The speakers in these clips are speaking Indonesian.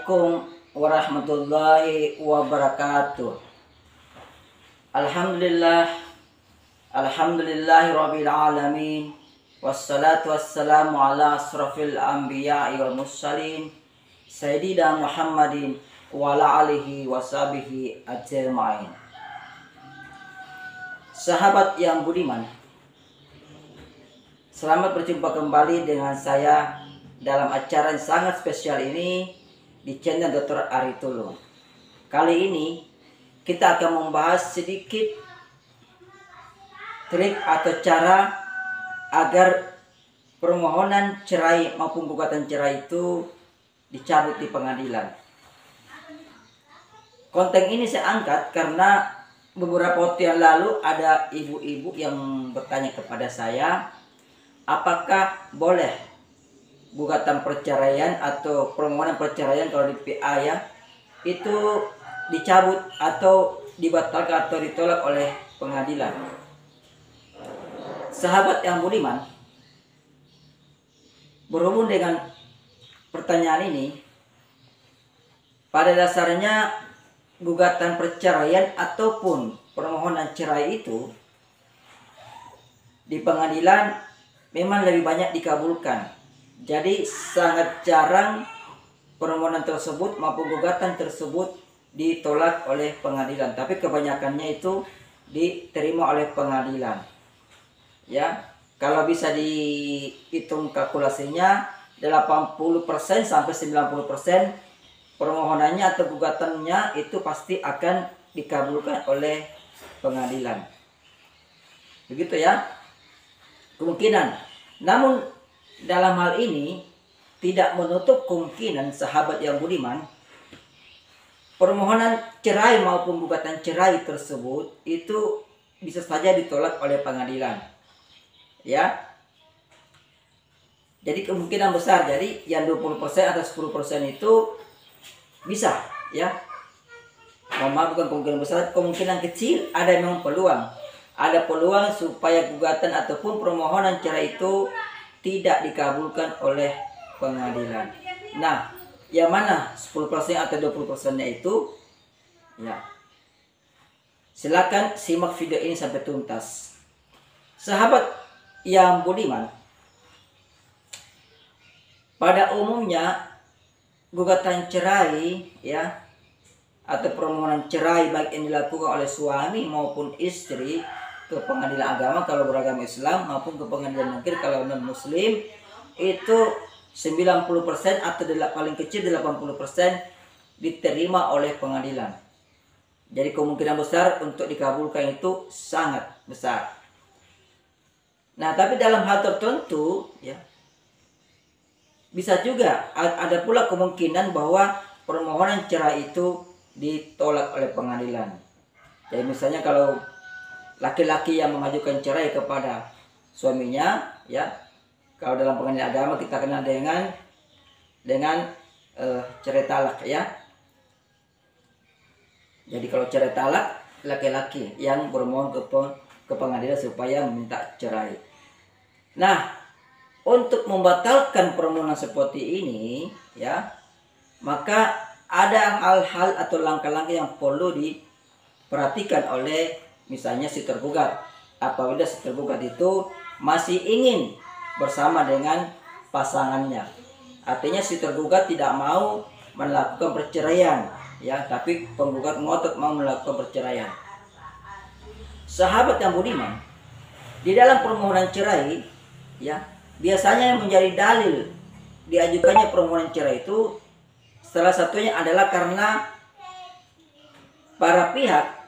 Assalamualaikum warahmatullahi wabarakatuh. Alhamdulillahirabbil alamin. Wassalatu wassalamu ala asrafil anbiya'i wal mursalin Sayyidina Muhammadin wa ala alihi washabihi ajma'in. Sahabat yang budiman, selamat berjumpa kembali dengan saya dalam acara yang sangat spesial ini di channel Dr. Ari Tulung. Kali ini kita akan membahas sedikit trik atau cara agar permohonan cerai maupun gugatan cerai itu dicabut di pengadilan. Konten ini saya angkat karena beberapa waktu yang lalu ada ibu-ibu yang bertanya kepada saya, apakah boleh gugatan perceraian atau permohonan perceraian kalau di PA ya itu dicabut atau dibatalkan atau ditolak oleh pengadilan. Sahabat yang budiman, berhubung dengan pertanyaan ini, pada dasarnya gugatan perceraian ataupun permohonan cerai itu di pengadilan memang lebih banyak dikabulkan. Jadi sangat jarang permohonan tersebut maupun gugatan tersebut ditolak oleh pengadilan, tapi kebanyakannya itu diterima oleh pengadilan. Ya, kalau bisa dihitung kalkulasinya 80% sampai 90% permohonannya atau gugatannya itu pasti akan dikabulkan oleh pengadilan. Begitu ya, kemungkinan. Namun dalam hal ini tidak menutup kemungkinan sahabat yang budiman, permohonan cerai maupun gugatan cerai tersebut itu bisa saja ditolak oleh pengadilan. Ya. Jadi kemungkinan besar, jadi yang 20% atau 10% itu bisa, ya. Mohon bukan kemungkinan besar, kemungkinan kecil ada memang peluang. Ada peluang supaya gugatan ataupun permohonan cerai itu tidak dikabulkan oleh pengadilan. Nah, yang mana 10% atau 20%-nya itu? Ya. Silakan simak video ini sampai tuntas. Sahabat yang budiman, pada umumnya gugatan cerai ya atau permohonan cerai baik yang dilakukan oleh suami maupun istri ke pengadilan agama kalau beragama Islam maupun ke pengadilan negeri kalau non muslim itu 90% atau paling kecil 80% diterima oleh pengadilan. Jadi kemungkinan besar untuk dikabulkan itu sangat besar. Nah, tapi dalam hal tertentu ya bisa juga ada pula kemungkinan bahwa permohonan cerai itu ditolak oleh pengadilan. Jadi misalnya kalau laki-laki yang mengajukan cerai kepada suaminya, ya, kalau dalam pengadilan agama kita kenal dengan cerai talak, ya. Jadi kalau cerai talak, laki-laki yang bermohon ke pengadilan supaya meminta cerai. Nah, untuk membatalkan permohonan seperti ini, ya, maka ada hal-hal atau langkah-langkah yang perlu diperhatikan oleh misalnya si tergugat. Apabila si tergugat itu masih ingin bersama dengan pasangannya, artinya si tergugat tidak mau melakukan perceraian, ya, tapi penggugat ngotot mau melakukan perceraian. Sahabat yang budiman, di dalam permohonan cerai, ya, biasanya yang menjadi dalil diajukannya permohonan cerai itu salah satunya adalah karena para pihak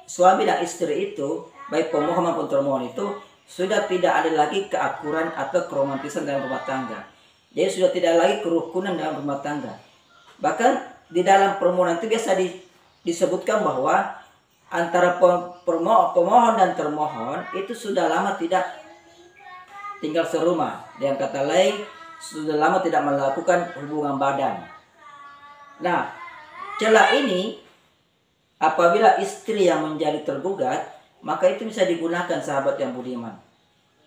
suami dan istri itu, baik pemohon maupun termohon itu sudah tidak ada lagi keakuran atau keromantisan dalam rumah tangga. Jadi sudah tidak lagi kerukunan dalam rumah tangga. Bahkan di dalam permohonan itu biasa disebutkan bahwa antara pemohon dan termohon itu sudah lama tidak tinggal serumah. Dengan kata lain, sudah lama tidak melakukan hubungan badan. Nah, celah ini apabila istri yang menjadi tergugat, maka itu bisa digunakan sahabat yang budiman.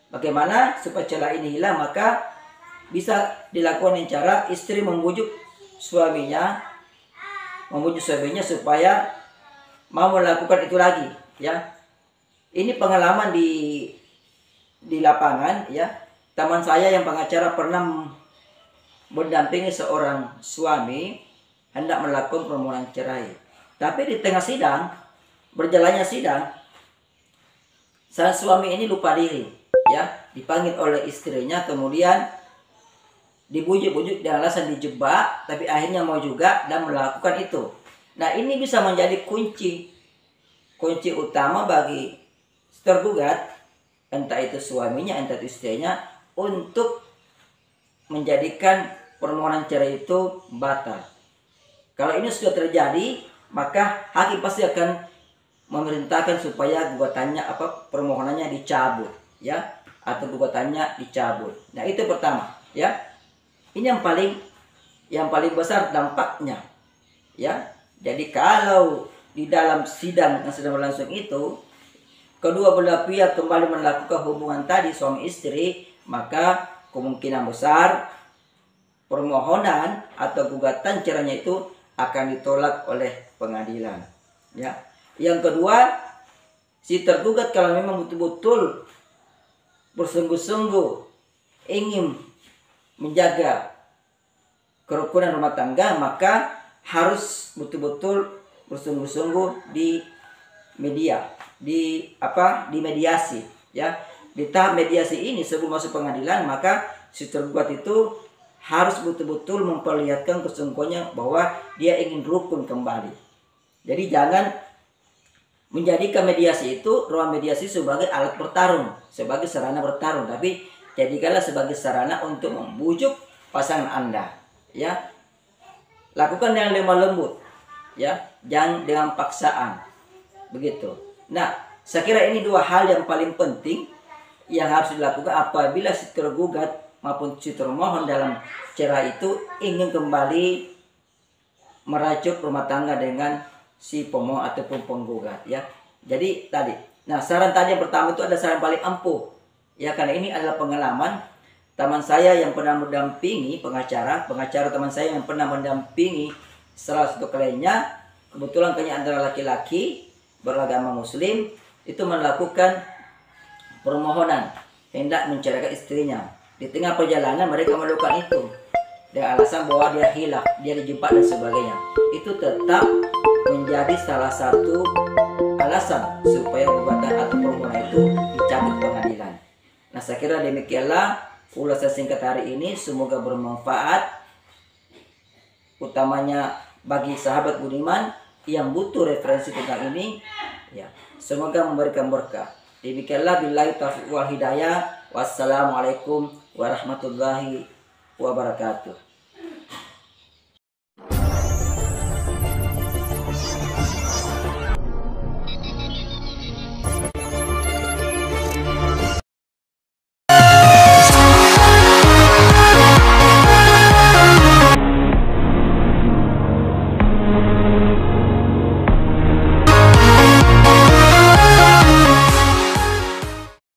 Bagaimana supaya celah ini hilang? Maka bisa dilakukan dengan cara istri membujuk suaminya membujuk suaminya supaya mau melakukan itu lagi, ya. Ini pengalaman di lapangan, ya. Teman saya yang pengacara pernah mendampingi seorang suami hendak melakukan permohonan cerai. Tapi di tengah sidang, berjalannya sidang, sang suami ini lupa diri, ya, dipanggil oleh istrinya, kemudian dibujuk-bujuk dengan alasan dijebak, tapi akhirnya mau juga dan melakukan itu. Nah, ini bisa menjadi kunci utama bagi tergugat, entah itu suaminya, entah itu istrinya, untuk menjadikan permohonan cerai itu batal. Kalau ini sudah terjadi, maka hakim pasti akan memerintahkan supaya gugatannya permohonannya dicabut, ya, atau gugatannya dicabut. Nah, itu pertama, ya. Ini yang paling besar dampaknya, ya. Jadi kalau di dalam sidang yang sedang berlangsung itu kedua belah pihak kembali melakukan hubungan tadi suami istri, maka kemungkinan besar permohonan atau gugatan cerainya itu akan ditolak oleh pengadilan, ya. Yang kedua, si tergugat kalau memang betul-betul bersungguh-sungguh ingin menjaga kerukunan rumah tangga, maka harus betul-betul bersungguh-sungguh di mediasi, ya. Di tahap mediasi ini sebelum masuk pengadilan, maka si tergugat itu harus betul-betul memperlihatkan kesungguhannya bahwa dia ingin rukun kembali. Jadi jangan menjadikan mediasi itu, ruang mediasi sebagai alat bertarung, sebagai sarana bertarung, tapi jadikanlah sebagai sarana untuk membujuk pasangan Anda, ya. Lakukan dengan lemah lembut, ya, jangan dengan paksaan, begitu. Nah, saya kira ini dua hal yang paling penting yang harus dilakukan apabila si tergugat maupun si termohon dalam cerai itu ingin kembali merajut rumah tangga dengan si pemohon ataupun penggugat, ya. Jadi tadi, nah saran tadi yang pertama itu ada saran paling ampuh, ya, karena ini adalah pengalaman teman saya yang pernah mendampingi pengacara teman saya yang pernah mendampingi salah satu kliennya, kebetulan kayaknya antara laki-laki beragama Muslim itu melakukan permohonan hendak menceraikan istrinya. Di tengah perjalanan mereka melakukan itu dengan alasan bahwa dia hilaf, dia dijebak dan sebagainya. Itu tetap menjadi salah satu alasan supaya gugatan atau permohonan itu dicabut pengadilan. Nah, saya kira demikianlah ulasan singkat hari ini. Semoga bermanfaat, utamanya bagi sahabat budiman yang butuh referensi tentang ini, ya. Semoga memberikan berkah. Demikianlah, billahi taufiq wal hidayah. Wassalamualaikum warahmatullahi wabarakatuh.